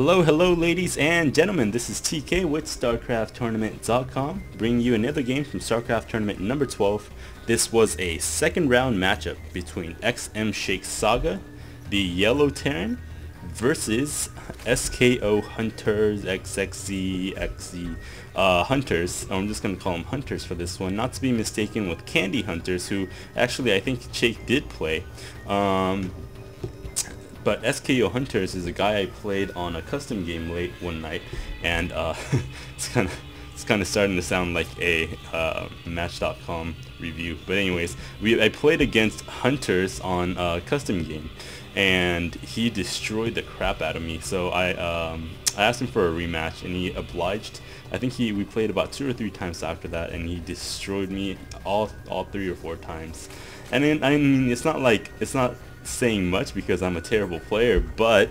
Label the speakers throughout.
Speaker 1: Hello ladies and gentlemen, this is TK with StarCraftTournament.com, bringing you another game from StarCraft Tournament number 12. This was a second round matchup between xmShakeSAGA, the Yellow Terran, versus SkOHunteRxxZ, Hunters. I'm just going to call them Hunters for this one, not to be mistaken with Candy Hunters, who actually I think Shake did play. But SkOHunteRxxZ is a guy I played on a custom game late one night, and it's kind of starting to sound like a Match.com review. But anyways, I played against Hunters on a custom game, and he destroyed the crap out of me. So I asked him for a rematch, and he obliged. I think we played about 2 or 3 times after that, and he destroyed me all 3 or 4 times. And then, I mean, it's not saying much because I'm a terrible player, but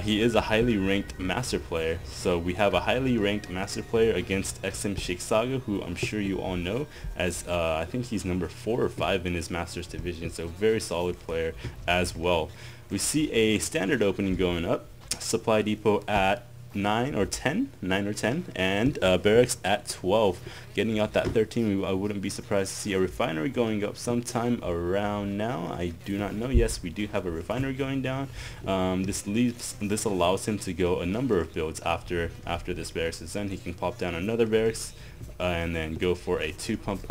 Speaker 1: he is a highly ranked master player. So we have a highly ranked master player against xmShakeSAGA, who I'm sure you all know, as I think he's number 4 or 5 in his masters division, so very solid player as well. We see a standard opening going up, supply depot at 9 or 10, and barracks at 12. Getting out that 13, I wouldn't be surprised to see a refinery going up sometime around now. I do not know. Yes, we do have a refinery going down. This allows him to go a number of builds after this barracks is done. He can pop down another barracks and then go for a two pump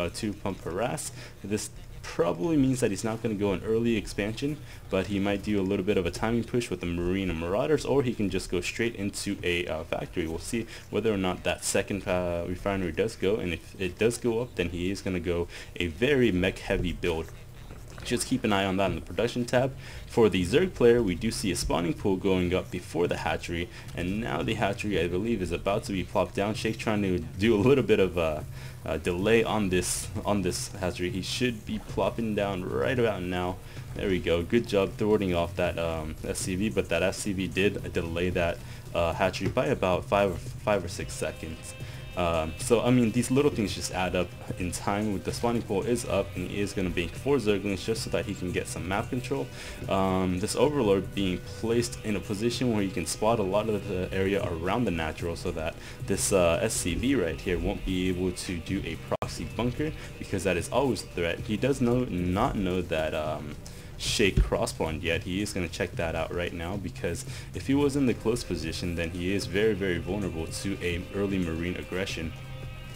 Speaker 1: harass. This probably means that he's not going to go an early expansion, but he might do a little bit of a timing push with the Marine and Marauders, or he can just go straight into a factory. We'll see whether or not that second refinery does go, and if it does go up, then he is going to go a very mech heavy build. Just keep an eye on that in the production tab. For the Zerg player, we do see a spawning pool going up before the hatchery, and now the hatchery, I believe, is about to be plopped down. Shake's trying to do a little bit of a delay on this hatchery. He should be plopping down right about now. There we go. Good job thwarting off that SCV, but that SCV did delay that hatchery by about 5 or 6 seconds. So I mean, these little things just add up in time. With the spawning pool is up, and he is going to bank 4 Zerglings just so that he can get some map control. This Overlord being placed in a position where he can spot a lot of the area around the natural, so that this SCV right here won't be able to do a proxy bunker, because that is always a threat. He does not know that Shake cross-spawned yet. He is going to check that out right now, because if he was in the close position, then he is very vulnerable to a early Marine aggression.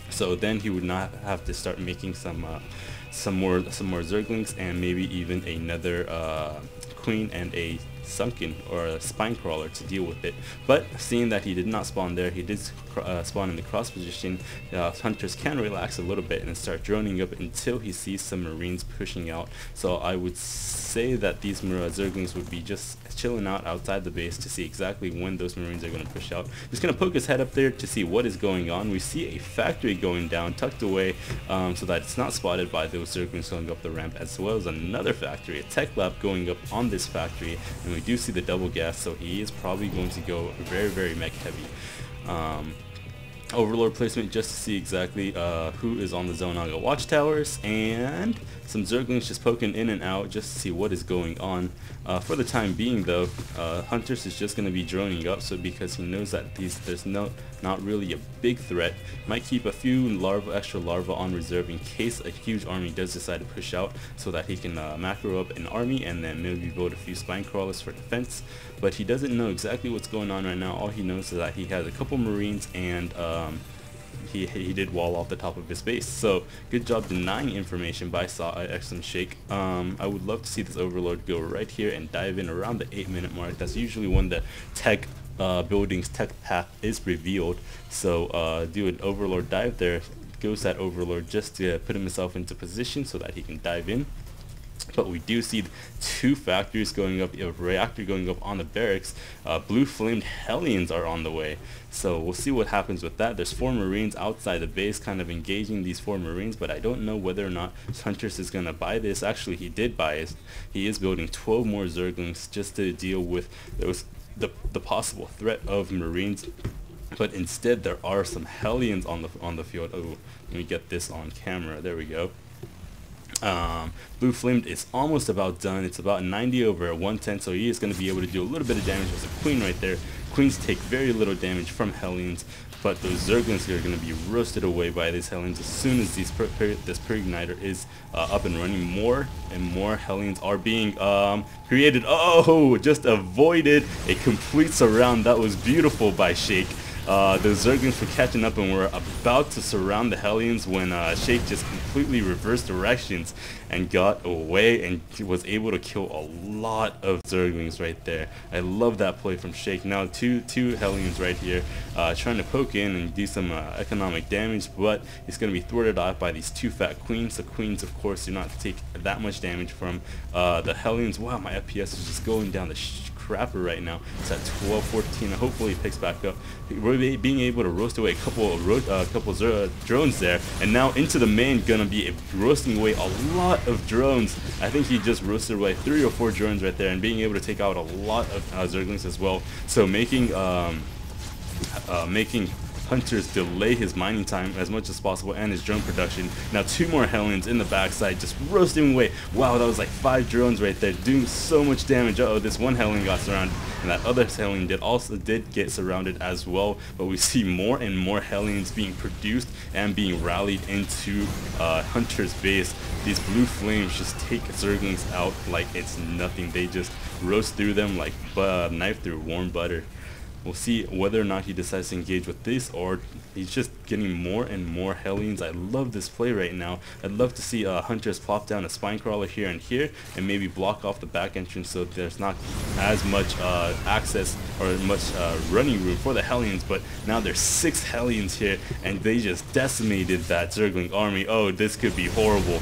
Speaker 1: So then he would not have to start making some more Zerglings, and maybe even another Queen and a Sunken or a Spine Crawler to deal with it. But seeing that he did not spawn there, he did spawn in the cross position, Hunters can relax a little bit and start droning up until he sees some Marines pushing out. So I would say that these Zerglings would be just chilling out outside the base to see exactly when those Marines are going to push out. Just going to poke his head up there to see what is going on. We see a factory going down, tucked away, so that it's not spotted by those Zerglings going up the ramp, as well as another factory, a tech lab going up on this factory, and we do see the double gas, so he is probably going to go very mech heavy. Overlord placement just to see exactly who is on the Zonaga watchtowers, and some Zerglings just poking in and out just to see what is going on. For the time being though, Hunters is just going to be droning up, so because he knows that there's not really a big threat. Might keep a few extra larvae on reserve in case a huge army does decide to push out, so that he can macro up an army and then maybe build a few Spine Crawlers for defense. But he doesn't know exactly what's going on right now. All he knows is that he has a couple Marines, and he did wall off the top of his base. So good job denying information by xmShake. I would love to see this Overlord go right here and dive in around the 8-minute mark. That's usually when the tech building's tech path is revealed. So do an Overlord dive there. Goes that Overlord just to put himself into position so that he can dive in. But we do see 2 factories going up, a reactor going up on the barracks. Blue flamed Hellions are on the way, so we'll see what happens with that. There's 4 Marines outside the base kind of engaging these 4 Marines, but I don't know whether or not Hunters is going to buy this. Actually, he did buy it. He is building 12 more Zerglings just to deal with the possible threat of Marines. But instead there are some Hellions on the field. Oh, let me get this on camera. There we go. Blue Flamed is almost about done. It's about 90 over 110, so he is going to be able to do a little bit of damage. There's a Queen right there. Queens take very little damage from Hellions, but those Zerglings are going to be roasted away by these Hellions as soon as this Per-Igniter is up and running. More and more Hellions are being created. Oh, just avoided a complete surround. That was beautiful by Shake. The Zerglings were catching up and were about to surround the Hellions when Shake just completely reversed directions and got away and was able to kill a lot of Zerglings right there. I love that play from Shake. Now two Hellions right here trying to poke in and do some economic damage, but it's going to be thwarted off by these two fat Queens. The Queens, of course, do not take that much damage from the Hellions. Wow, my FPS is just going down the crapper right now. It's at 12-14. Hopefully it picks back up. We're being able to roast away a couple drones there, and now into the main, gonna be roasting away a lot of drones. I think he just roasted away 3 or 4 drones right there, and being able to take out a lot of Zerglings as well. So making Hunters delay his mining time as much as possible and his drone production. Now 2 more Hellions in the backside just roasting away. Wow, that was like 5 drones right there doing so much damage. Uh oh, this one Hellion got surrounded, and that other Hellion did get surrounded as well. But we see more and more Hellions being produced and being rallied into Hunter's base. These blue flames just take Zerglings out like it's nothing. They just roast through them like knife through warm butter. We'll see whether or not he decides to engage with this, or he's just getting more and more Hellions. I love this play right now. I'd love to see Hunters plop down a Spine Crawler here and here, and maybe block off the back entrance so there's not as much access or much running room for the Hellions. But now there's 6 Hellions here, and they just decimated that Zergling army. Oh, this could be horrible.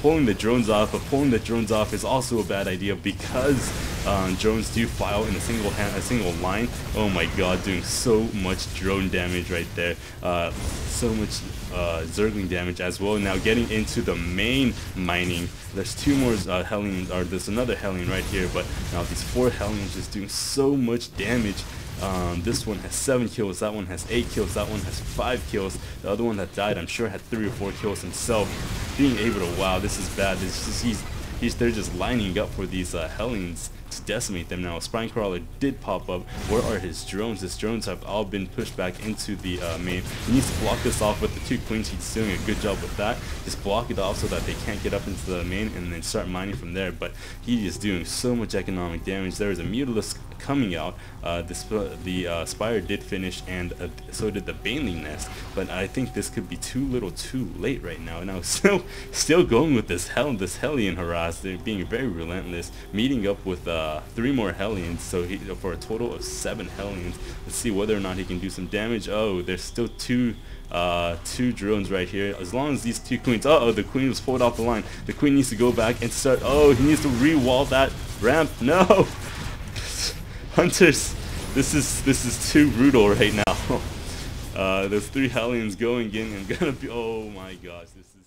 Speaker 1: Pulling the drones off, but pulling the drones off is also a bad idea because drones do file in a single line. Oh my god, doing so much drone damage right there. So much Zergling damage as well. Now getting into the main mining, there's 2 more Hellions, or there's another Hellion right here, but now these 4 Hellions just doing so much damage. This one has 7 kills, that one has 8 kills, that one has 5 kills. The other one that died, I'm sure, had 3 or 4 kills himself. Being able to, wow, this is bad. This is they're just lining up for these Hellions to decimate them. Now a Spine Crawler did pop up. Where are his drones? His drones have all been pushed back into the main. He needs to block this off with the 2 Queens. He's doing a good job with that. Just block it off so that they can't get up into the main and then start mining from there. But he is doing so much economic damage. There is a Mutalisk coming out. The Spire did finish, and so did the Baneling Nest. But I think this could be too little too late right now. And I was still going with this Hellion harass. They're being very relentless, meeting up with 3 more Hellions, so for a total of 7 Hellions. Let's see whether or not he can do some damage. Oh, there's still 2 drones right here. As long as these 2 Queens, uh oh, the Queen was pulled off the line. The Queen needs to go back and start. Oh, he needs to re-wall that ramp. No, Hunters, this is too brutal right now. There's 3 Hellions going in and gonna be, oh my gosh, this is